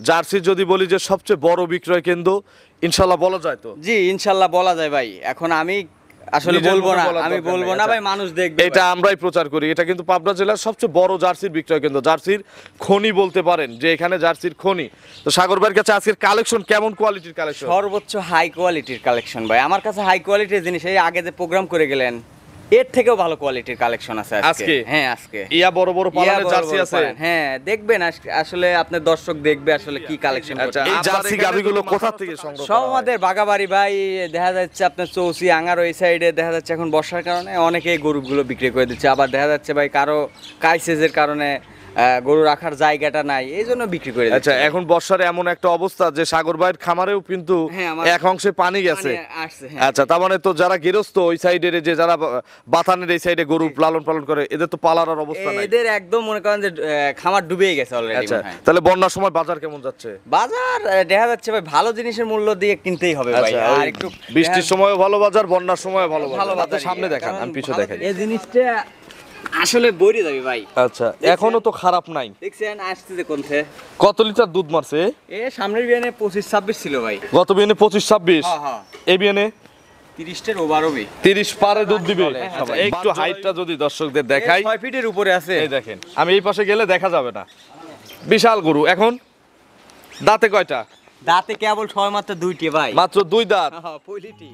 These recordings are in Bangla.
জার্সি যদি বলি যে সবচেয়ে বড় বিক্রয় কেন্দ্র, ইনশাল্লাহ বলা যায় তো? জি ইনশাল্লাহ বলা যায় ভাই। এখন আমি আসলে বলবো না, আমি বলবো না ভাই, মানুষ দেখবে। এটা আমরাই প্রচার করি। এটা কিন্তু পাবনা জেলার সবচেয়ে বড় জার্সির বিক্রয় কেন্দ্র, জার্সির খনি বলতে পারেন, যে এখানে জার্সির খনি। তো সাগর ভাইয়ের কাছে আজকের কালেকশন কেমন কোয়ালিটির কালেকশন? সর্বোচ্চ হাই কোয়ালিটির কালেকশন ভাই। আমার কাছে হাই কোয়ালিটির জিনিস, এই আগে যে প্রোগ্রাম করে গেলেন এর থেকেও ভালো কোয়ালিটির কালেকশন আছে আজকে। হ্যাঁ আজকে ইয়া বড় বড় পালানের জার্সি আছে। হ্যাঁ দেখবেন আসলে আপনার দর্শক দেখবে আসলে কি কালেকশন করছে। এই জার্সি গাবিগুলো কোথা থেকে সংগ্রহ করা সব হয়? আমাদের বাগাবাড়ি ভাই। দেখা যাচ্ছে আপনার চৌসি আঙ্গার ওই সাইডে দেখা যাচ্ছে এখন বর্ষার কারণে অনেকেই গরুগুলো বিক্রি করে দিচ্ছে, আবার দেখা যাচ্ছে ভাই কারো কাইসেজের কারণে গরু রাখার জায়গাটা নাই, এই জন্য বিক্রি করে দিচ্ছে। আচ্ছা, এখন বর্ষার এমন একটা অবস্থা যে সাগর ভাইয়ের খামারেও কিন্তু এক অংশে পানি গেছে। আচ্ছা, তার মানে তো যারা গৃহস্থ ওই সাইডের, যে যারা বাথানের এই সাইডে গরু লালন পালন করে, এদের তো পালার অবস্থা নাই। এদের একদম মনে করেন যে খামার ডুবেই গেছে অলরেডি। আচ্ছা, তাহলে বন্যার সময় বাজার কেমন যাচ্ছে? বাজার দেখা যাচ্ছে ভাই ভালো জিনিসের মূল্য দিয়ে কিনতেই হবে ভাই। আর একটু বৃষ্টির সময়ও ভালো বাজার, বন্যার সময়ও ভালো বাজার। সামনে দেখান, আমি পিছনে দেখাই। এই জিনিসটা আসলে বইরে যাবে ভাই। আচ্ছা, এখনো তো খারাপ নাই। দেখছেন আসছে কোন থেকে কত লিটার দুধ মারছে? এ সামনের বিয়ানে 25-26 ছিল ভাই। গত বিয়ানে 25-26। হ্যাঁ। এই বিয়ানে 30 ওভার হবে। 30 পারে দুধ দিবে। একটু হাইটটা যদি দর্শকদের দেখাই, 6 ফিটের উপরে আছে। এই দেখেন, আমি এই পাশে গেলে দেখা যাবে না। বিশাল গরু। এখন দাঁতে কয়টা? দাঁতে কেবল ছয় মাত্র 2টি ভাই। মাত্র 2 দাঁত। হ্যাঁ, পলিটি।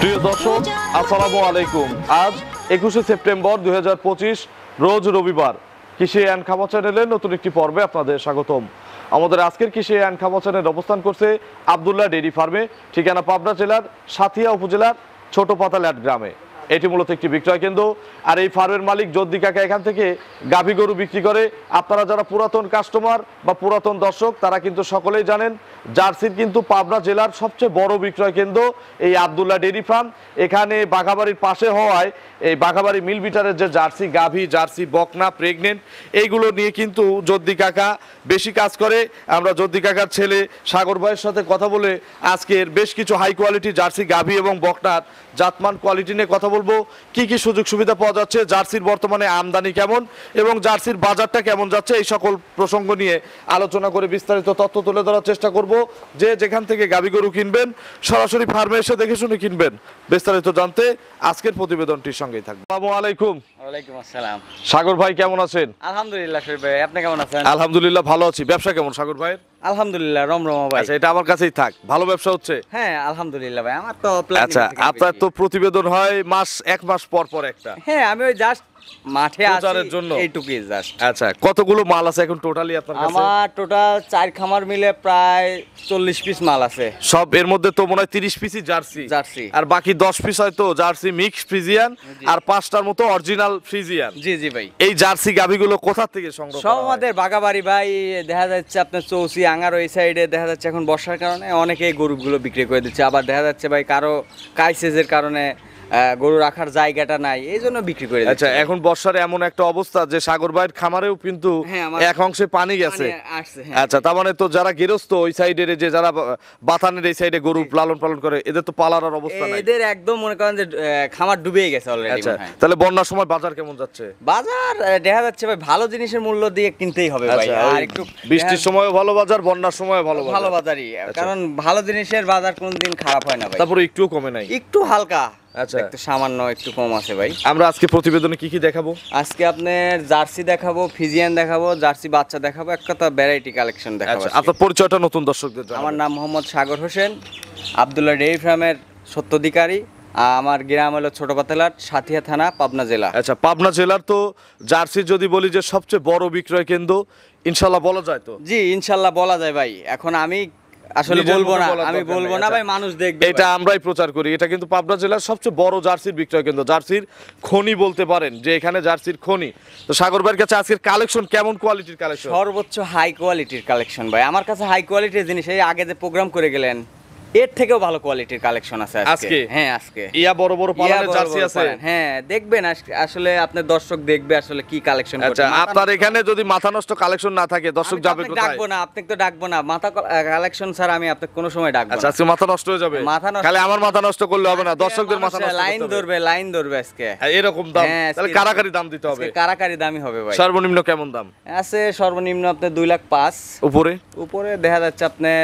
প্রিয় দর্শক, আসসালামু আলাইকুম। আজ 21শে সেপ্টেম্বর 2025, রোজ রবিবার। কৃষি অ্যান্ড খামার চ্যানেলের নতুন একটি পর্বে আপনাদের স্বাগতম। আমাদের আজকের কৃষি অ্যান্ড খামার চ্যানেল অবস্থান করছে আব্দুল্লাহ ডেইরি ফার্মে, ঠিকানা পাবনা জেলার সাথিয়া উপজেলার ছোট পাতালাট গ্রামে। এটি মূলত একটি বিক্রয় কেন্দ্র। আর এই ফার্মের মালিক জদ্দি কাকা এখান থেকে গাভী গরু বিক্রি করে। আপনারা যারা পুরাতন কাস্টমার বা পুরাতন দর্শক, তারা কিন্তু সকলেই জানেন জার্সির কিন্তু পাবনা জেলার সবচেয়ে বড় বিক্রয় কেন্দ্র এই আব্দুল্লাহ ডেইরি ফার্ম। এখানে বাঘাবাড়ির পাশে হওয়ায় এই বাঘাবাড়ি মিল বিটারের যে জার্সি গাভী, জার্সি বকনা, প্রেগনেন্ট, এইগুলো নিয়ে কিন্তু জদ্দি কাকা বেশি কাজ করে। আমরা জদ্দি কাকার ছেলে সাগর ভাইয়ের সাথে কথা বলে আজকের বেশ কিছু হাই কোয়ালিটি জার্সি গাভী এবং বকনার জাতমান কোয়ালিটি নিয়ে কথা বলবো। বলবো কি কি সুযোগ সুবিধা পাওয়া যাচ্ছে, জার্সির বর্তমানে আমদানি কেমন এবং জার্সির বাজারটা কেমন যাচ্ছে, এই সকল প্রসঙ্গ নিয়ে আলোচনা করে বিস্তারিত তথ্য তুলে ধরার চেষ্টা করব। যে যেখান থেকে গাভী গরু কিনবেন সরাসরি ফার্মে এসে দেখে শুনে কিনবেন। বিস্তারিত জানতে আজকের প্রতিবেদনটির সঙ্গেই থাকবে। আসসালামু আলাইকুম। ওয়ালাইকুম আসসালাম। সাগর ভাই কেমন আছেন? আলহামদুলিল্লাহ শরীফ ভাই, আপনি কেমন আছেন? আলহামদুলিল্লাহ ভালো আছি। ব্যবসা কেমন সাগর ভাই? আলহামদুলিল্লাহ রমরমা ভাই। আচ্ছা, এটা আমার কাছেই থাক। ভালো ব্যবসা হচ্ছে? হ্যাঁ আলহামদুলিল্লাহ ভাই, আমার তো আচ্ছা, আপনার তো প্রতিবেদন হয় এক মাস পর পর একটা। হ্যাঁ আমি ওই জাস্ট মাঠে প্রচারের আছি জন্য। এইটুকুই জাস্ট। আচ্ছা, কতগুলো মাল আছে এখন টোটালি আপনার কাছে? আমার টোটাল 4 খামার মিলে প্রায় 40 পিস মাল আছে। সব এর মধ্যে তো মনে হয় 30 পিসই জার্সি, জার্সি। আর বাকি 10 পিস হয়তো জার্সি মিক্স ফ্রিজিয়ান, আর 5টার মতো অরিজিনাল ফ্রিজিয়ান। জি জি ভাই। এই জার্সি গাভীগুলো কোথা থেকে সংগ্রহ সব করা হয়? আমাদের বাগাবাড়ি ভাই। দেখা যাচ্ছে আপনার চৌসি আঙ্গার ওই সাইডে দেখা যাচ্ছে এখন বর্ষার কারণে অনেকে গরুগুলো বিক্রি করে দিচ্ছে, আবার দেখা যাচ্ছে ভাই কারো কাইসেজের কারণে গরু রাখার জায়গাটা নাই, এই জন্য বিক্রি করে দিচ্ছে। আচ্ছা, এখন বর্ষার এমন একটা অবস্থা যে সাগর ভাইয়ের খামারেও কিন্তু হ্যাঁ, আমার এক অংশে পানি গেছে। পানি আসছে, হ্যাঁ। আচ্ছা, তার মানে তো যারা গৃহস্থ ওই সাইডের, যে যারা বাতানের এই সাইডে গরু লালন পালন করে, এদের তো পালার আর অবস্থা নাই। এদের একদম মনে করেন যে খামার ডুবেই গেছে অলরেডি। আচ্ছা, তাহলে বন্যার সময় বাজার কেমন যাচ্ছে? বাজার দেখা যাচ্ছে ভাই ভালো জিনিসের মূল্য দিয়ে কিনতেই হবে ভাই। আচ্ছা, আর একটু বৃষ্টির সময়ও ভালো বাজার, বন্যার সময়ও ভালো বাজার। ভালো বাজারই, কারণ ভালো জিনিসের বাজার কোনদিন খারাপ হয় না ভাই। তারপরে একটুও কমে নাই? একটু হালকা, আচ্ছা, একটু সামান্য একটু কম আছে ভাই। আমরা আজকে প্রতিবেদনে কি কি দেখাবো? আজকে আপনার জার্সি দেখাবো, ফিজিয়ান দেখাবো, জার্সি বাচ্চা দেখাবো, এক কথা ভ্যারাইটি কালেকশন দেখাবো। আচ্ছা, আপনার পরিচয়টা নতুন দর্শকদের জানাবেন। আমার নাম মোহাম্মদ সাগর হোসেন, আব্দুল্লাহ ডেইরি ফার্মের সত্ত্বাধিকারী। আমার গ্রাম হলো ছোট পাতেলাট, সাথিয়া থানা, পাবনা জেলা। আচ্ছা, পাবনা জেলার তো জার্সি যদি বলি যে সবচেয়ে বড় বিক্রয় কেন্দ্র, ইনশাল্লাহ বলা যায় তো? জি ইনশাল্লাহ বলা যায় ভাই। এখন আমি আসলে নিজের বলবো মতো না, বলার আমি দরকার বলবো নেই। না আচ্ছা, ভাই, মানুষ দেখবে। এটা আমরাই প্রচার করি। এটা কিন্তু পাবনা জেলার সবচেয়ে বড় জার্সির বিক্রয় কেন্দ্র, জার্সির খনি বলতে পারেন, যে এখানে জার্সির খনি। তো সাগর ভাইয়ের কাছে আজকের কালেকশন কেমন কোয়ালিটির কালেকশন? সর্বোচ্চ হাই কোয়ালিটির কালেকশন ভাই। আমার কাছে হাই কোয়ালিটির জিনিস, এই আগে যে প্রোগ্রাম করে গেলেন এর থেকেও ভালো কোয়ালিটির কালেকশন আছে আজকে। হ্যাঁ আজকে ইয়া বড় বড় পালানের ইয়া বড় জার্সি বড় আছে। পালান। হ্যাঁ দেখবেন আসলে আপনার দর্শক দেখবে আসলে কি কালেকশন করছে। আচ্ছা, আপনার এখানে যদি মাথা নষ্ট কালেকশন না থাকে, দর্শক যাবে কোথায়? ডাকবো না, আপনাকে তো ডাকবো না। মাথা কালেকশন স্যার আমি আপনাকে কোনো সময় ডাকবো আচ্ছা, না। আজকে মাথা নষ্ট হয়ে যাবে? মাথা নষ্ট- খালি আমার মাথা নষ্ট করলে হবে না, দর্শকদের মাথা নষ্ট লাইন করতে হবে। ধরবে, লাইন ধরবে আজকে। হ্যাঁ, এরকম দাম? হ্যাঁ, তাহলে আজকে কারাকারি দাম দিতে হবে। আজকে কারাকারি দামই হবে ভাই। সর্বনিম্ন কেমন দাম আছে সর্বনিম্ন আপনার 2,05,000, উপরে? উপরে দেখা যাচ্ছে আপনার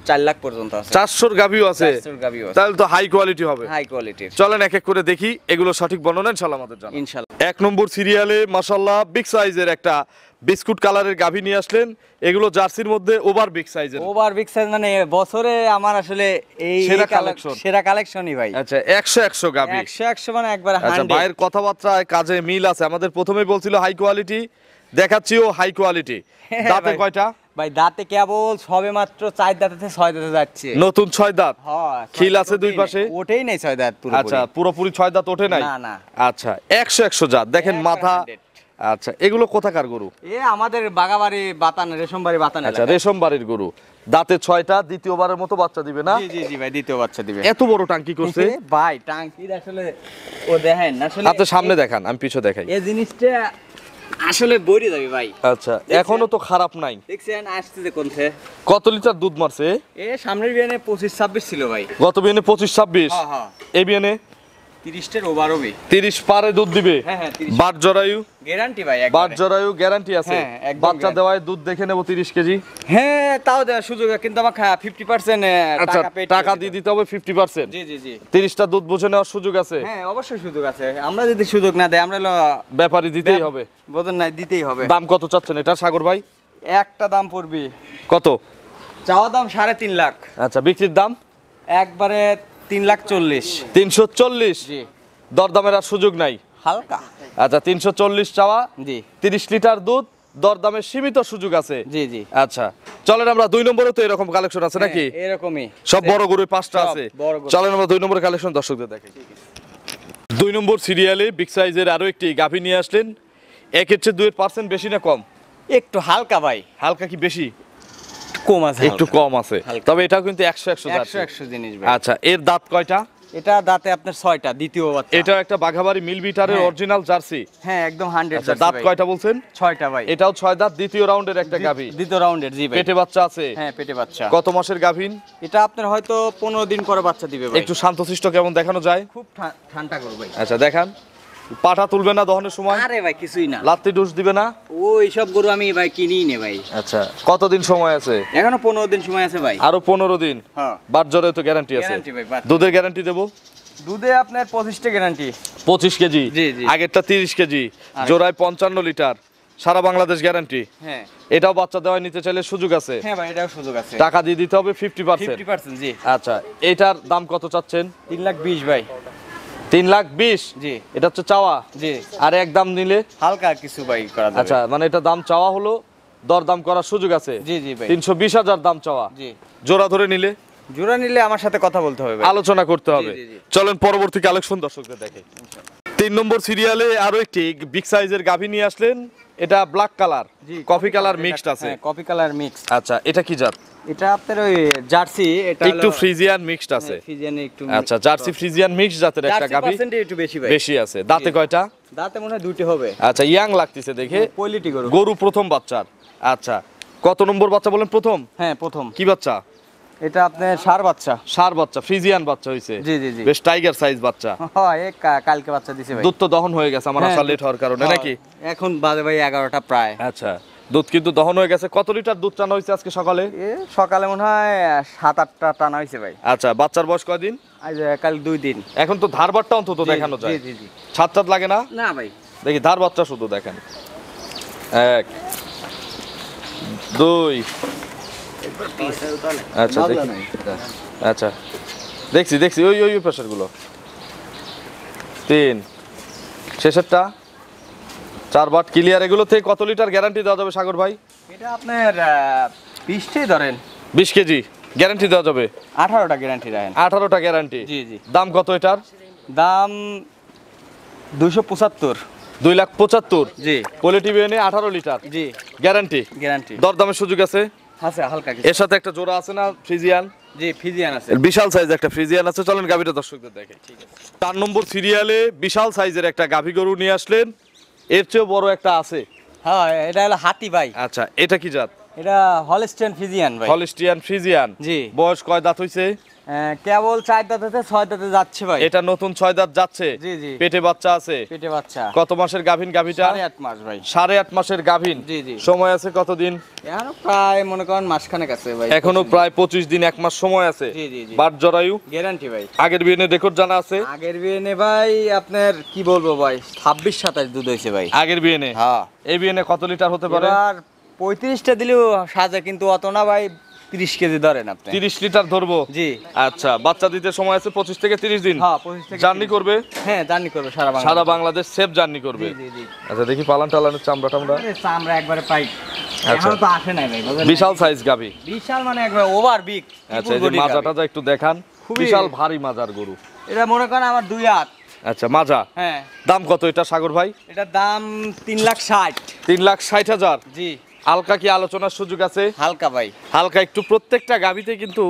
4 লাখ পর্যন্ত আছে। 400 গাভিও আছে? 400 গাভীও আছে। তাহলে তো হাই কোয়ালিটি হবে। হাই কোয়ালিটির। চলেন এক এক করে দেখি, এগুলো সঠিক বর্ণনা ইনশাআল্লাহ আমাদের জানান। ইনশাআল্লাহ। 1 নম্বর সিরিয়ালে মাশাআল্লাহ বিগ সাইজের একটা বিস্কুট কালারের গাভী নিয়ে আসলেন। এগুলো জার্সির মধ্যে ওভার বিগ সাইজের। ওভার বিগ সাইজ মানে বছরে আমার আসলে এই সেরা এই collection। সেরা কালেকশনই ভাই। আচ্ছা, 100 গাভী। 100 মানে একবার আচ্ছা, 100। ভাইয়ের কথাবার্তায় কাজে মিল আছে। আমাদের প্রথমেই বলছিল হাই কোয়ালিটি, দেখাচ্ছিও হাই কোয়ালিটি। দাঁতে ভাই। কয়টা? ভাই দাঁতে কেবল সবে মাত্র 4 দাঁতে থেকে 6 দাঁতে যাচ্ছে। নতুন 6 দাঁত। হ্যাঁ, খিল আছে দুই পাশে? ওঠেই নাই 6 দাঁত পুরো। আচ্ছা, পুরোপুরি 6 দাঁত ওঠে নাই? না, না। আচ্ছা, 100 জাত। দেখেন একবার মাথা। 100 আচ্ছা, এগুলো কোথাকার গরু? এ আমাদের বাগাবাড়ি বাতান, রেশমবাড়ি বাতান। আচ্ছা, রেশম বাড়ির গরু। দাঁতে 6টা, দ্বিতীয়বারের মতো বাচ্চা দিবে না? জি জি জি ভাই, দ্বিতীয় বাচ্চা দিবে। এত বড় টাঙ্কি করছে? ভাই টাঙ্কির আসলে ও দেখেন আসলে আপনি সামনে দেখান, আমি পিছনে দেখাই। এই জিনিসটা আসলে বইরে যাবে ভাই। আচ্ছা, এখনো তো খারাপ নাই। দেখছেন আসছে যে কোনথে কত লিটার দুধ মারছে? এ সামনের বিয়ানে 25-26 ছিল ভাই। গত বিয়ানে 25-26? হ্যাঁ হ্যাঁ, এই বিয়ানে 30টার ওভার হবে। 30 পারে দুধ দিবে? হ্যাঁ হ্যাঁ, 30 বাট জরায়ু? গ্যারান্টি ভাই বাট একবারে। জরায়ু গ্যারান্টি আছে? হ্যাঁ, একদম বাচ্চা guarantee। দেওয়ায় দুধ দেখে নেব 30 কেজি। হ্যাঁ তাও দেওয়ার সুযোগ, কিন্তু আমাকে 50% আচ্ছা, টাকা পেড টাকা দিয়ে দিতে হবে 50%। জি জি জি। 30টা দুধ বুঝে নেওয়ার সুযোগ আছে? হ্যাঁ অবশ্যই সুযোগ আছে। আমরা যদি সুযোগ না দেই আমরা ব্যাপারী দিতেই হবে। বোঝেন নাই, দিতেই হবে। দাম কত চাচ্ছেন এটা সাগর ভাই? একটা দাম পড়বে কত? চাওয়া দাম 3.5 লাখ। আচ্ছা, বিক্রির দাম? একবারে 3,40,000। 340? জি, দরদামের আর সুযোগ নাই? হালকা। আচ্ছা, 340 চাওয়া, জি 30 লিটার দুধ, দরদামের সীমিত সুযোগ আছে। জি জি। আচ্ছা, চলেন আমরা 2 নম্বরে তো এরকম কালেকশন আছে নাকি? হ্যাঁ, এরকমই সব বড় গরু 5টা সব আছে। বড় গরু। চলেন আমরা 2 নম্বরের কালেকশন দর্শকদের দেখাই। 2 নম্বর সিরিয়ালে বিগ সাইজের আরো একটি গাভী নিয়ে আসলেন। একের চেয়ে 2% বেশি না কম? একটু হালকা ভাই। হালকা কি বেশি? কম আছে, একটু কম আছে, হালকা। তবে এটাও কিন্তু 100 জাত। 100 জিনিস ভাই। আচ্ছা, এর দাঁত কয়টা? এটা দাঁতে আপনার 6টা, দ্বিতীয় বাচ্চা। এটা একটা বাঘাবাড়ি মিল বিটারের হ্যাঁ। Original jersey. হ্যাঁ, একদম 100 আচ্ছা, দাঁত কয়টা বলছেন? 6টা ভাই। এটাও 6 দাঁত, দ্বিতীয় রাউন্ডের একটা গাভী। দ্বিতীয় রাউন্ডের, জি ভাই। পেটে বাচ্চা আছে? হ্যাঁ, পেটে বাচ্চা। কত মাসের গাভীন? এটা আপনার হয়তো 15 দিন পরে বাচ্চা দিবে ভাই। একটু শান্তশিষ্ট কেমন দেখানো যায়? খুব ঠান্ডা করবে ভাই। আচ্ছা, দেখান। পাটা তুলবে না দহনের সময়? আরে ভাই কিছুই না, লাত্তি ডুস দিবে না? ওই সব গরু আমি ভাই কিনিই নে ভাই। আচ্ছা, কতদিন সময় আছে? এখনো 15 দিন সময় আছে ভাই। আরো 15 দিন? হ্যাঁ, বাট জ্বরে তো গ্যারান্টি আছে? গ্যারান্টি ভাই, বাট। দুধের গ্যারান্টি দেবো? দুধে আপনার 25টা গ্যারান্টি। 25 কেজি? জি, জি। আগেরটা 30 কেজি, জোড়ায় 55 লিটার, সারা বাংলাদেশ গ্যারান্টি। হ্যাঁ, এটাও বাচ্চা দেওয়া নিতে চাইলে সুযোগ আছে? হ্যাঁ ভাই, এটাও সুযোগ আছে। টাকা দিয়ে দিতে হবে 50%? 50%, জি। আচ্ছা, এটার দাম কত চাচ্ছেন? 3,20,000 ভাই। 3,20,000? জি, এটা হচ্ছে চাওয়া? জি। আর এক দাম নিলে? হালকা কিছু ভাই করা যাবে। আচ্ছা, মানে এটা দাম চাওয়া হলো, দর দাম করার সুযোগ আছে? জি, জি ভাই। 320,000 দাম চাওয়া। জি, জোড়া ধরে নিলে? জোড়া নিলে আমার সাথে কথা বলতে হবে ভাই। আলোচনা করতে হবে। জি, জি। চলেন পরবর্তী কালেকশন দর্শকদের দেখে। 3 নম্বর সিরিয়ালে আরো একটি বিগ সাইজের গাভী নিয়ে আসলেন। এটা black colour, coffee colour mixed আছে। হ্যাঁ, কফি কালার মিক্স। আচ্ছা, এটা কি জাত? এটা আপনার ওই জার্সি, এটা একটু ফ্রিজিয়ান মিক্সড আছে। ফিজিয়ানে একটু। আচ্ছা, জার্সি ফ্রিজিয়ান মিক্স জাতের একটা গাভী। পার্সেন্ট একটু বেশি ভাই। বেশি আছে। দাঁতে কয়টা? দাঁতে মনে হয় দুটি হবে। আচ্ছা, ইয়াং লাগতেছে দেখে। পলিটি গরু। গরু প্রথম বাচ্চার। আচ্ছা, কত নম্বর বাচ্চা বলেন? প্রথম? হ্যাঁ, প্রথম। কি বাচ্চা? এটা আপনার ষাঁড় বাচ্চা। ষাঁড় বাচ্চা, ফ্রিজিয়ান বাচ্চা হইছে? জি, জি, জি। বেশ টাইগার সাইজ বাচ্চা। হ্যাঁ, এই কালকে বাচ্চা দিছে ভাই। দুধ তো দহন হয়ে গেছে আমার হ্যাঁ, আসা লেট হওয়ার কারণে, হ্যাঁ, নাকি? এখন বাজে ভাই 11টা প্রায়। আচ্ছা, দুধ কিন্তু দহন হয়ে গেছে। কত লিটার দুধ টানা হয়েছে আজকে সকালে? সকালে মনে হয় 7-8টা টানা হয়েছে ভাই। আচ্ছা, বাচ্চার বয়স কয়দিন? আজ কাল 2 দিন। এখন তো ধারবারটা অন্তত দেখানো যায়। জি, জি, জি। ছাদ লাগে না? না ভাই। দেখি ধার বাচ্চা শুধু দেখেন। 1 2। আচ্ছা, দেখি। আচ্ছা, দেখছি ওই ওই প্রেসার গুলো। 3 শেষেরটা 4 বাট ক্লিয়ার। এগুলো থেকে কত লিটার গ্যারান্টি দেওয়া যাবে সাগর ভাই? এটা আপনার 20টাই ধরেন। 20 কেজি গ্যারান্টি দেওয়া যাবে? 18টা গ্যারান্টি রাখেন। 18টা গ্যারান্টি? জি, জি। দাম কত এটার? দাম 275। 2,75,000? জি। কোয়ালিটি বিএনএ 18 লিটার জি, গ্যারান্টি। গ্যারান্টি। দরদামের সুযোগ আছে? আছে হালকা কিছু। এর সাথে একটা জোড়া আছে না ফ্রিজিয়ান? জি, ফিজিয়ান আছে। এর বিশাল সাইজ একটা ফ্রিজিয়ান আছে। চলেন গাভীটা দর্শকদের দেখে। ঠিক আছে। 4 নম্বর সিরিয়ালে বিশাল সাইজের একটা গাভী গরু নিয়ে আসলেন। এর চেয়েও বড় একটা আছে? হ্যাঁ, এটা হলো হাতি ভাই। আচ্ছা, এটা কি জাত? এটা হলস্টেইন ফিজিয়ান ভাই। Holstein Friesian? জি। বয়স কয় দাঁত হইছে? কেবল 4 দাঁতে 6 দাঁতে যাচ্ছে ভাই। এটা নতুন 6 দাঁত যাচ্ছে? জি, জি। পেটে বাচ্চা আছে? পেটে বাচ্চা। কত মাসের গাভীন গাভীটা? 8.5 মাস ভাই। 8.5 মাসের গাভীন? জি, জি। সময় আছে কতদিন? এখনো প্রায় মনে করেন মাসখানেক আছে ভাই। এখনো প্রায় 25 দিন, 1 মাস সময় আছে। জি, জি, জি। বাট জরায়ু? গ্যারান্টি ভাই। আগের বিয়ের রেকর্ড জানা আছে? আগের বিয়েনে ভাই আপনার কি বলবো ভাই, 26-27 দুধ হয়েছে ভাই। আগের বিয়ে হ্যাঁ। এই বিয়ে কত লিটার হতে পারে? এবার 35টা দিলেও সাজে, কিন্তু অত না ভাই। 30 কেজি ধরেন আপনি। 30 লিটার ধরবো? জি। আচ্ছা, বাচ্চা দিতে সময় আছে 25 থেকে 30 দিন? হ্যাঁ, 25 থেকে জার্নি করবে? হ্যাঁ, জার্নি করবে সারা বাংলা। সারা বাংলাদেশ সেফ জার্নি করবে? জি, জি, জি। আচ্ছা, দেখি পালান টালানের চামড়া টামড়া। আরে চামড়া একবারে পাই। আচ্ছা। এখনো তো আসে নাই ভাই, বুঝলেন? বিশাল সাইজ গাভী। বিশাল মানে একবার ওভার বিগ। আচ্ছা, এই যে মাজাটা যা একটু দেখান। খুবই- বিশাল ভারী মাজার গরু। এটা মনে করেন আমার 2 হাত। আচ্ছা, মাজা। হ্যাঁ। দাম কত এটা সাগর ভাই? এটার দাম 3,60,000। 3,60,000? জি। হালকা কি আলোচনার সুযোগ আছে? হালকা ভাই। হালকা একটু, প্রত্যেকটা গাভীতে কিন্তু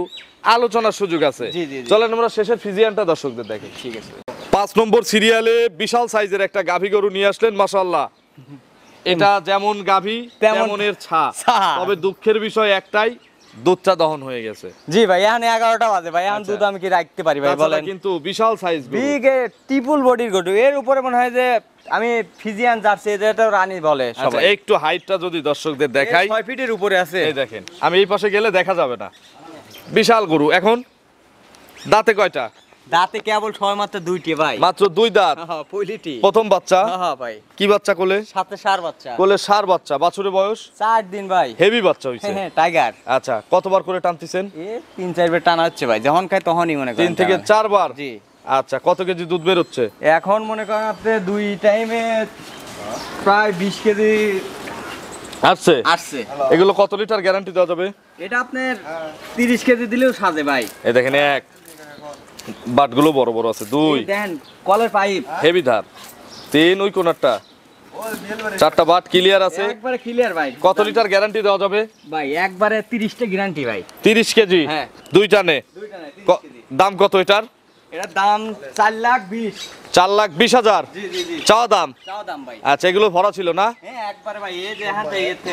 আলোচনার সুযোগ আছে। জি, জি, জি। চলেন আমরা শেষের ফিজিয়ানটা দর্শকদের দেখি। ঠিক আছে। 5 নম্বর সিরিয়ালে বিশাল সাইজের একটা গাভী গরু নিয়ে আসলেন, মাশাআল্লাহ। এটা যেমন গাভী তেমনের ছা। ছা। তবে দুঃখের বিষয় একটাই, দুধটা দহন হয়ে গেছে। জি ভাই, এখন 11টা বাজে ভাই। এখন আচ্ছা। দুধ আমি কি রাখতে পারি ভাই তাছাড়া বলেন? কিন্তু বিশাল সাইজ গরু। বিগ ট্রিপল বডির গরু। এর উপরে মনে হয় যে আমি ফিজিয়ান জার্সি, এটা রানী বলে আচ্ছা, সবাই। একটু হাইটটা যদি দর্শকদের দেখাই। 6 ফিটের উপরে আছে। এই দেখেন, আমি এই পাশে গেলে দেখা যাবে না। বিশাল গরু। এখন দাঁতে কয়টা? দাঁতে কেবল ছয় মাত্র 2টি ভাই। মাত্র 2 দাঁত? হ্যাঁ, পলিটি। প্রথম বাচ্চা? হ্যাঁ ভাই। কি বাচ্চা কোলে? সাথে ষাঁড় বাচ্চা। কোলে ষাঁড় বাচ্চা। বাছুরের বয়স? 4 দিন ভাই। হেভি বাচ্চা হইছে। হ্যাঁ, টাইগার। আচ্ছা, কতবার করে টানতেছেন? 3-4 বার টানা হচ্ছে ভাই। যখন খাই তখনই মনে করেন 3 থেকে 4 বার? জি। আচ্ছা, কত কেজি দুধ বের হচ্ছে? এখন মনে করেন আপনি 2 টাইমে প্রায় 20 কেজি আসছে। আসছে। এগুলো কত লিটার গ্যারান্টি দেওয়া যাবে? এটা আপনার 30 কেজি দিলেও সাজে ভাই। এই দেখেন, 1 বাটগুলো বড় বড় আছে। 2 এই দেখেন কলের পাইপ। হেভি ধার। 3 ওই কোনারটা। 4টা বাট ক্লিয়ার আছে। একবারে ক্লিয়ার ভাই। কত লিটার গ্যারান্টি দেওয়া যাবে? ভাই একবারে 30টা গ্যারান্টি ভাই। 30 কেজি? হ্যাঁ। 2 টানে? 2টা না, 30 ক- কেজি। দাম কত এটার? এটার দাম 4,20,000। 4,20,000 জি জি জি চাওয়া দাম। চাও দাম ভাই। আচ্ছা, এগুলো ভরা ছিল না? হ্যাঁ একবারে ভাই, এই যে হাতে এতে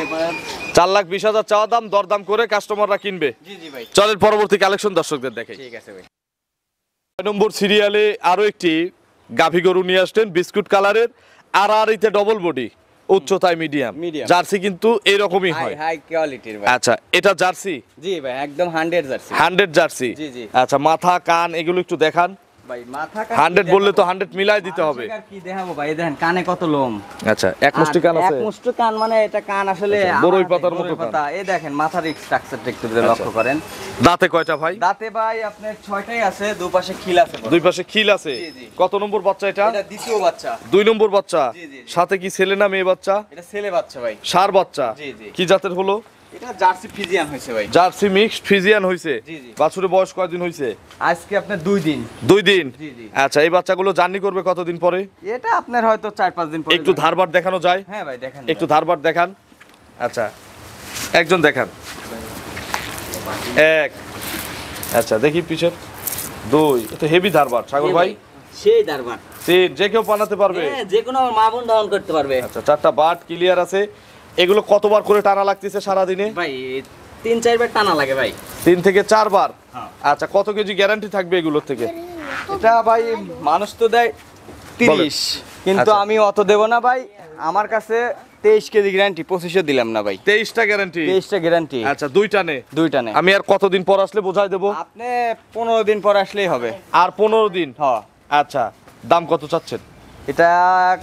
4,20,000 চাওয়া দাম, দরদাম করে কাস্টমাররা কিনবে। জি জি ভাই। চলেন পরবর্তী কালেকশন দর্শকদের দেখাই। ঠিক আছে ভাই। 6 নম্বর সিরিয়ালে আরো একটি গাভী গরু নিয়ে আসলেন, বিস্কুট কালারের, আর ইতে ডবল বডি, উচ্চতায় মিডিয়াম। Medium। জার্সি কিন্তু এইরকমই হাই হয়। হাই কোয়ালিটির ভাই। আচ্ছা, এটা জার্সি, জি ভাই একদম 100 জার্সি। 100 জার্সি। জি, জি। আচ্ছা, মাথা কান এগুলো একটু দেখান। ভাই মাথা 100 বললে তো 100 মিলাই দিতে হবে। আর কি দেখাবো ভাই, দেখেন কানে কত লোম। আচ্ছা, এক মুষ্টি কান আছে। এক মুষ্টি কান মানে এটা কান আসলে আচ্ছা, বড়ই আমার পাতার মতো বড়ই কান। পাতা। এই দেখেন মাথার স্ট্রাকচারটা একটু যদি আচ্ছা। লক্ষ্য করেন। দাঁতে কয়টা ভাই? দাঁতে ভাই আপনার 6টাই আছে, দুপাশে খিল আছে। দুই পাশে খিল আছে। জি, জি। কত নম্বর বাচ্চা এটা? এটা দ্বিতীয় বাচ্চা। 2 নম্বর বাচ্চা। জি, জি, জি। সাথে কি ছেলে না মেয়ে বাচ্চা? এটা ছেলে বাচ্চা ভাই। ষাঁড় বাচ্চা। জি, জি। কি জাতের হলো? এটা জার্সি ফিজিয়ান হয়েছে ভাই। জার্সি মিক্সড ফিজিয়ান হইছে। জি, জি। বাছুরের বয়স কয়দিন হইছে? আজকে আপনার 2 দিন। 2 দিন। জি, জি। আচ্ছা, এই বাচ্চাগুলো জার্নি করবে কতদিন পরে? এটা আপনার হয়তো 4-5 দিন পরে। একটু ধারবার দেখানো যায়? হ্যাঁ ভাই দেখেন। একটু ধারবার দেখান। আচ্ছা, একজন দেখান। 1, আচ্ছা দেখি পিছের 2, এটা হেভি ধারবার সাগর ভাই। সেই দারবার। 3, যে কেউ বানাতে পারবে। হ্যাঁ যে কোনো মা বোন ধারণ করতে পারবে। আচ্ছা, 4টা বাট ক্লিয়ার আছে। এগুলো কতবার করে টানা লাগতেছে সারা দিনে? ভাই 3-4 বার টানা লাগে ভাই। 3 থেকে 4 বার। হ্যাঁ। আচ্ছা, কত কেজি গ্যারান্টি থাকবে এগুলোর থেকে? এটা ভাই মানুষ তো দেয় 30, বলেন। কিন্তু আচ্ছা। আমি অত দেব না ভাই। আমার কাছে 23 কেজি গ্যারান্টি, 25 দিলাম না ভাই। 23টা গ্যারান্টি। 23টা গ্যারান্টি। আচ্ছা, 2টা নে। 2টা নেই। আমি আর কতদিন পর আসলে বোঝাই দেবো? আপনি 15 দিন পর আসলেই হবে। আর 15 দিন। হ্যাঁ। আচ্ছা, দাম কত চাচ্ছেন? এটা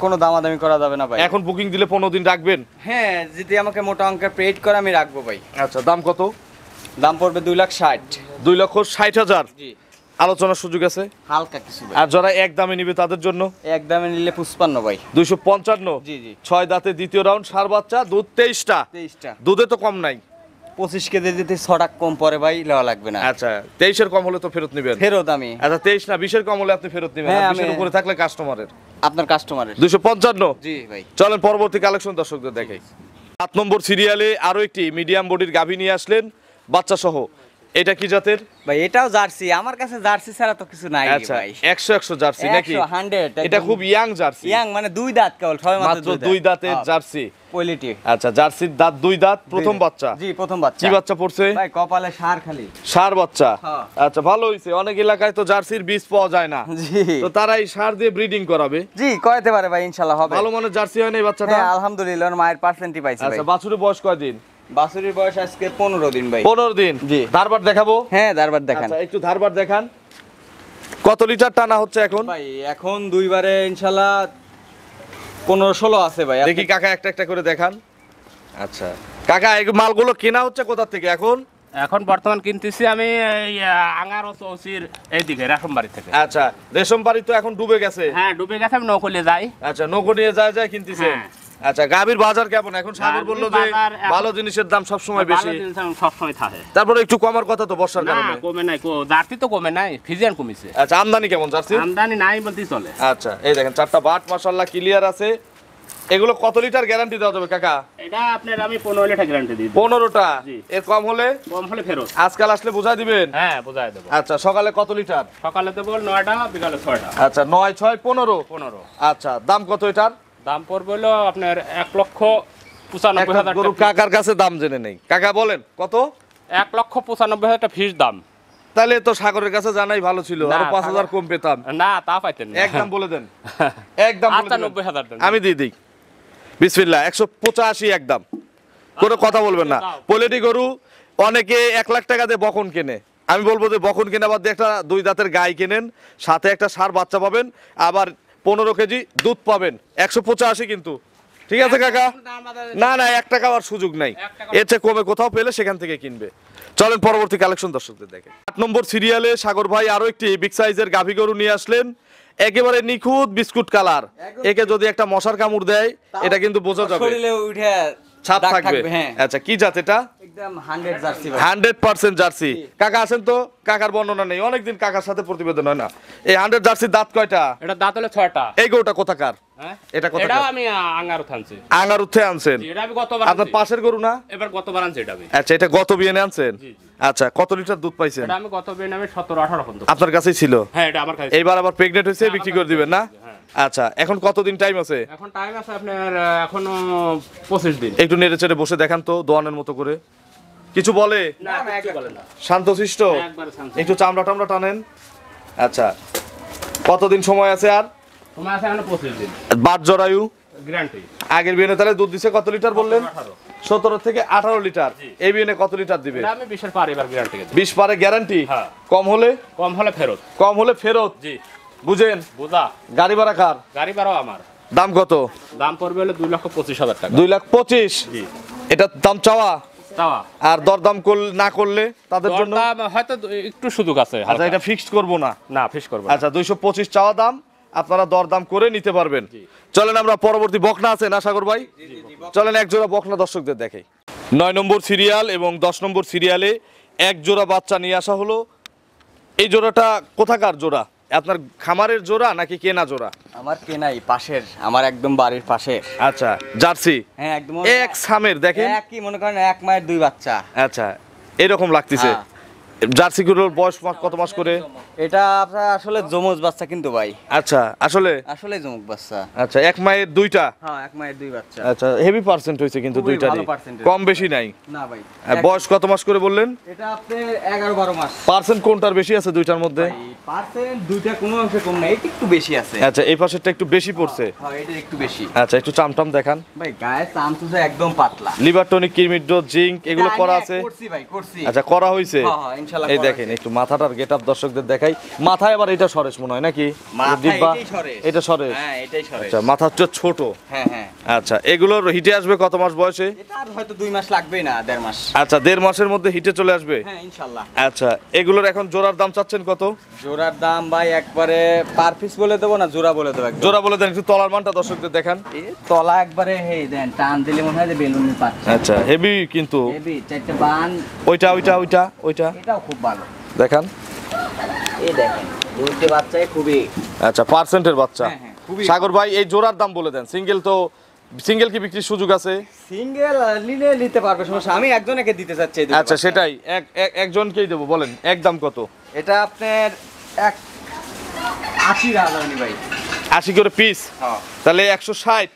কোনো দামাদামি করা যাবে না ভাই। এখন বুকিং দিলে 15 দিন রাখবেন? হ্যাঁ যদি আমাকে মোটা অঙ্কের পেড করে আমি রাখবো ভাই। আচ্ছা, দাম কত? দাম পড়বে 2,60,000। 2,60,000। জি। আলোচনার সুযোগ আছে? হালকা কিছু ভাই। আর যারা এক দামে নিবে তাদের জন্য একদমে নিলে 55 ভাই। 255। জি জি। 6 দাঁতে দ্বিতীয় রাউন্ড, ষাঁড় বাচ্চা, দুধ 23টা। 23টা। দুধে তো কম নাই। 25 কেজি দিতে 6 টাকা কম পরে ভাই, লেওয়া লাগবে না। আচ্ছা, 23-এর কম হলে তো ফেরত নেবেন? ফেরত আমি আচ্ছা, 23 না 20-এর কম হলে আপনি ফেরত নেবেন। হ্যাঁ, আর 20-এর আমি- উপরে থাকলে কাস্টমারের। আপনার কাস্টমারের। 255। জি ভাই। চলেন পরবর্তী কালেকশন দর্শকদের দেখাই। 7 নম্বর সিরিয়ালে আরো একটি মিডিয়াম বডির গাভী নিয়ে আসলেন, বাচ্চা সহ। এটা কি জাতের? ভাই এটাও জার্সি, আমার কাছে জার্সি ছাড়া তো কিছু নাই আচ্ছা, ভাই। 100 জার্সি নাকি? 100 এটা খুব ইয়াং জার্সি। ইয়াং মানে 2 দাঁত কেবল, সবে মাত্র 2 দাঁতের জার্সি। কোয়ালিটি। আচ্ছা, জার্সির দাঁত 2 দাঁত, প্রথম বাচ্চা। জি প্রথম বাচ্চা। কি বাচ্চা পড়ছে? ভাই কপালে সার খালি। ষাঁড় বাচ্চা। হ্যাঁ। আচ্ছা, ভালো হইছে। অনেক এলাকায় তো জার্সির বীজ পাওয়া যায় না, জি তো তারা এই ষাঁড় দিয়ে ব্রিডিং করাবে। জি করাতে পারে ভাই, ইনশাআল্লাহ হবে। ভালো মানের জার্সি হয় না এই বাচ্চাটা? হ্যাঁ আলহামদুলিল্লাহ, ওর মায়ের পার্সেন্টই পাইছে ভাই। আচ্ছা, বাছুরের বয়স কয়দিন? বাছুরির বয়স আজকে 15 দিন ভাই। 15 দিন। জি। ধারবার দেখাবো? হ্যাঁ দারবার দেখান। আচ্ছা, একটু ধারবার দেখান। কত লিটার টানা হচ্ছে এখন? ভাই এখন দুইবারে ইনশাআল্লাহ 15-16 আছে ভাই। দেখি কাকা একটা একটা করে দেখান। আচ্ছা কাকা, এই মালগুলো কেনা হচ্ছে কোথা থেকে এখন? এখন বর্তমান কিনতেছি আমি এই আঙ্গার ও চৌচির এইদিকে রেশমবাড়ি থেকে। আচ্ছা, রেশম বাড়ি তো এখন ডুবে গেছে। হ্যাঁ ডুবে গেছে, আমি নৌকলে যাই। আচ্ছা, নৌকো নিয়ে যায় কিনতেছে। হ্যাঁ। আচ্ছা, গাভীর বাজার কেমন এখন? সাগর গাভীর বললো যে বাজার এখন- ভালো জিনিসের দাম সবসময় ভালো বেশি। জিনিস এখন সবসময় থাকে। তারপরে একটু কমার কথা তো বর্ষার না কারণে। কমে নাই, জার্সি তো কমে নাই, ফিজিয়ান কমিছে। আচ্ছা, আমদানি কেমন জার্সি? আমদানি নাই বলতেই চলে। আচ্ছা, এই দেখেন 4টা বাট মাশাআল্লাহ ক্লিয়ার আছে। এগুলো কত লিটার গ্যারান্টি দেওয়া যাবে কাকা? এটা আপনার আমি 15 লিটার গ্যারান্টি দিই। 15টা। জি। এর কম হলে? কম হলে ফেরত। আজকাল আসলে বুঝাই দিবেন। হ্যাঁ বোঝাই দেবো। আচ্ছা, সকালে কত লিটার? সকালে দেবো 9টা, বিকালে 6টা। আচ্ছা, 9, 6, 15। 15। আচ্ছা, দাম কত এটার? দাম পড়বে হলো আপনার 1,95,000 একটা গরু কাকার কাছে দাম জেনে নেই। কাকা বলেন কত? 1,95,000 টাকা ফিস দাম। তাহলে তো সাগরের কাছে জানাই ভালো ছিল, না, আরো 5,000 কম পেতাম। না তা পাইতেন না। একদম বলে দেন। একদম বলে দিবেন। 98,000 দেন। আমি দিয়ে দিই। বিসমিল্লাহ, 185 একদম। কোনো কথা বলবেন না। পোলেটি গরু অনেকে 1 লাখ টাকা দিয়ে বকন কেনে। আমি বলবো যে বকন কেনা বাদ দিয়ে একটা 2 দাঁতের গাই কেনেন, সাথে একটা ষাঁড় বাচ্চা পাবেন, আবার 15 কেজি দুধ পাবেন। 185 কিন্তু। ঠিক আছে কাকা? না না, 1 টাকা আর সুযোগ নাই। এর চেয়ে কমে কোথাও পেলে সেখান থেকে কিনবে। চলেন পরবর্তী কালেকশন দর্শকদের দেখে। 8 নম্বর সিরিয়ালে সাগর ভাই আরো একটি বিগ সাইজের গাভী গরু নিয়ে আসলেন, একেবারে নিখুঁত বিস্কুট কালার। একে যদি একটা মশার কামড় দেয় এটা কিন্তু বোঝা যাবে, শরীরে উঠে ছাপ দাগ থাকবে। হ্যাঁ। আচ্ছা, কি জাত এটা? একদম 100 জার্সি ভাই। 100% জার্সি। কাকা আসেন তো, কাকার বর্ণনা নেই, অনেকদিন কাকার সাথে প্রতিবেদন হয় না। এই 100 জার্সির দাঁত কয়টা? এটা দাঁত হলো 6টা। এই গরুটা কোথাকার? হ্যাঁ এটা কোথাকার? এটাও আমি আঙ্গার থানছি। আঙ্গার উঠে আনছেন? এটা আমি গতবার আপনার আনছি। পাশের গরু না? এবার গতবার আনছি এটা আমি। আচ্ছা, এটা গত বিয়ে আনছেন? জি, জি। আচ্ছা, কত লিটার দুধ পাইছেন? এটা আমি গত বিয়ে নামে 17-18 পর্যন্ত। আপনার কাছেই ছিল? হ্যাঁ এটা আমার কাছে। এইবার আবার প্রেগনেন্ট হয়েছে, বিক্রি করে দিবেন না? হ্যাঁ। আচ্ছা, এখন কতদিন টাইম আছে? এখন টাইম আছে আপনার এখনো 25 দিন। একটু নেড়ে চেড়ে বসে দেখান তো, দোয়ানের মতো করে। কিছু বলে? না কিছু বলে না। শান্তশিষ্ট? একবারে শান্ত। একটু চামড়া টামড়া টানেন। আচ্ছা, কতদিন সময় আছে আর? তোমার আছে এখনো 25 দিন। বাট জরায়ু? গ্যারান্টি। আগের বিয়ে তাহলে দুধ দিছে কত লিটার বললেন? 17 থেকে 18 লিটার। এই বিয়ে কত লিটার দিবে? এটা আমি 20 এর পার এবার গ্যারান্টি দিই। 20 পারে গ্যারান্টি? হ্যাঁ। কম হলে? কম হলে ফেরত। কম হলে ফেরত? জি। বুঝেন? বুঝা। গাড়ি ভাড়া কার? গাড়ি ভাড়াও আমার। দাম কত? দাম পড়বে হলো 2,25,000 টাকা। 2,25,000? জি। এটা দাম চাওয়া? চাওয়া। আর দরদাম না করলে তাদের জন্য? দরদাম হয়তো একটু সুযোগ আছে। আচ্ছা, এটা ফিক্সড করব না। না ফিক্স করব। আচ্ছা, 225 চাওয়া দাম, আপনারা দরদাম করে নিতে পারবেন। চলেন আমরা পরবর্তী বকনা আছে না সাগর ভাই? চলেন এক জোড়া বকনা দর্শকদের দেখাই। 9 নম্বর সিরিয়াল এবং 10 নম্বর সিরিয়ালে এক জোড়া বাচ্চা নিয়ে আসা হলো। এই জোড়াটা কোথাকার জোড়া? আপনার খামারের জোড়া নাকি কেনা জোড়া? আমার কেনাই পাশের, আমার একদম বাড়ির পাশের। আচ্ছা, জার্সি? হ্যাঁ একদম এক সামের দেখেন। একই মনে করেন এক মায়ের দুই বাচ্চা। আচ্ছা, এরকম লাগতেছে। হ্যাঁ। জার্সিগুলোর বয়স কত মাস করে? এটা আপনার আসলে জমজ বাচ্চা কিন্তু ভাই। আচ্ছা, আসলে? আসলে জমজ বাচ্চা। আচ্ছা, এক মায়ের দুইটা? হ্যাঁ এক মায়ের দুই বাচ্চা। আচ্ছা, হেভি পার্সেন্ট হয়েছে কিন্তু খুবই দুইটারই, ভালো percentage। কম বেশি নাই। না ভাই। আর বয়স কত মাস করে বললেন? এটা আপনার 11-12 মাস। পার্সেন্ট কোনটার বেশি আছে দুইটার মধ্যে? পার্সেন্ট দুইটা কোনো অংশে কম না, এটা একটু বেশি আছে। আচ্ছা, এই পাশেরটা একটু বেশি পড়ছে। হ্যাঁ এটা একটু বেশি। আচ্ছা, একটু চামটাম দেখান। ভাই গায়ে চামচুসা একদম পাতলা। লিভার টনিক, কিরমিডো, জিঙ্ক এগুলো এটা করা আমি আছে? করছি ভাই, করছি। আচ্ছা, করা হয়েছে? হ্যাঁ, হ্যাঁ, ইনশাআল্লাহ এই করা দেখেন, হয়েছে। একটু মাথাটার গেটআপ দর্শকদের দেখাই। মাথায় আবার এটা সরেস মনে হয় নাকি? মাথায় ডিব্বা? এটাই সরেস। এটা সরেস? হ্যাঁ এটাই সরে। আচ্ছা, মাথা হচ্ছে ছোট। হ্যাঁ হ্যাঁ। আচ্ছা, এগুলোর হিটে আসবে কত মাস বয়সে? এটা আর হয়তো 2 মাস লাগবেই না, 1.5 মাস। আচ্ছা, 1.5 মাসের মধ্যে হিটে চলে আসবে? হ্যাঁ ইনশাআল্লাহ। আচ্ছা, এগুলোর এখন জোড়ার দাম চাচ্ছেন কত? জোড়ার দাম ভাই একবারে পার পিস বলে দেবো না জোড়া বলে দেবো একদম? জোড়া বলে দেন, একটু তলার মানটা দর্শকদের দেখান। এ তলা একবারে হেই দেন, টান দিলে মনে হয় যে বেলুনের পাচ্ছে। আচ্ছা, হেভি কিন্তু। হেভি, 4টে বান। ওইটা ওইটা ওইটা ওইটা এটাও খুব ভালো। দেখান। এই দেখেন, দুইটা বাচ্চাই খুবই। আচ্ছা, পার্সেন্টের বাচ্চা। হ্যাঁ, হ্যাঁ, খুবই। সাগর ভাই, এই জোড়ার দাম বলে দেন। সিঙ্গেল কি বিক্রির সুযোগ আছে? সিঙ্গেল নিলে নিতে পারবে, সমস্যা। আমি একজনকে দিতে চাচ্ছি এই দুটো আচ্ছা, বাচ্চা। সেটাই একজনকেই দেবো, বলেন এক দাম কত? এটা আপনার 80,000 ভাই। 80 করে পিস? হ্যাঁ। তাহলে 160।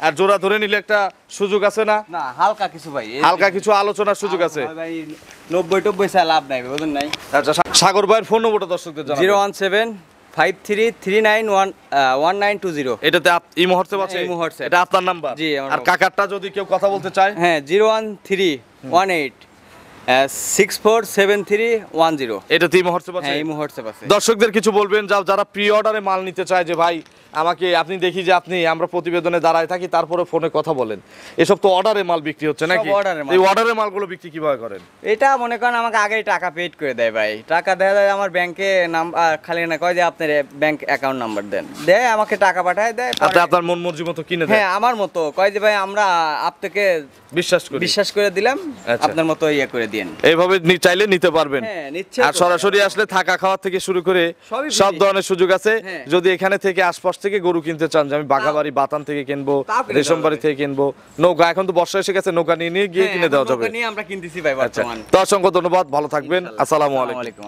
আর জোড়া ধরে নিলে একটা সুযোগ আছে না? না হালকা কিছু ভাই, হালকা কিছু আলোচনার সুযোগ আছে। ভাই 90-90 চা লাভ নাই, বুঝুন নাই। আচ্ছা, সাগর ভাইয়ের ফোন নম্বরটা দর্শকদের জানাবেন। 01753391920। এটাতে ইমো হোয়াটসঅ্যাপ আছে? Imo WhatsApp. এটা আপনার নাম্বার? জি, আমার আর কাকারটা যদি কেউ কথা বলতে চায়? হ্যাঁ 01318647310। এটাতে ইমো হোয়াটসঅ্যাপ আছে? হ্যাঁ ইমো হোয়াটসঅ্যাপ আছে। দর্শকদের কিছু বলবেন যারা প্রি অর্ডারে মাল নিতে চায়, যে ভাই আমাকে আপনি দেখি যে আমরা প্রতিবেদনে দাঁড়ায় থাকি, তারপরে ফোনে কথা বলেন, এসব তো অর্ডারে মাল বিক্রি হচ্ছে নাকি? order-এ মাল। এই অর্ডারের মালগুলো বিক্রি কিভাবে করেন? এটা মনে করেন আমাকে আগেই টাকা পেড করে দেয় ভাই। টাকা দেওয়া যায় আমার ব্যাংকে নাম্বার, খালি না কয় যে আপনার ব্যাংক অ্যাকাউন্ট নাম্বার দেন, দেয় আমাকে টাকা পাঠায় দেয়। আপনি আপনার মন মর্জি মতো কিনে দেন? হ্যাঁ আমার মতো কয় যে ভাই আমরা আপনাকে বিশ্বাস করে দিলাম, আচ্ছা। আপনার মতো ইয়ে করে দিন। এইভাবে চাইলে নিতে পারবেন। হ্যাঁ, নিচ্ছে আর তো। সরাসরি আসলে থাকা খাওয়া থেকে শুরু করে সবই সব free। ধরনের সুযোগ আছে। হ্যাঁ। যদি এখানে থেকে আশপাশ থেকে গরু কিনতে চান, যে আমি বাঘাবাড়ি বাতান থেকে কিনবো, তাও কিনে রেশমবাড়ি দেওয়া থেকে কিনবো, নৌকা এখন তো বর্ষা এসে গেছে, নৌকা নিয়ে গিয়ে হ্যাঁ, কিনে দেওয়া এখন যাবে। নৌকা নিয়ে আমরা কিনতেছি ভাই আচ্ছা, বর্তমান। তো অসংখ্য ধন্যবাদ, ভালো থাকবেন। আসসালামু আলাইকুম। আলাইকুম।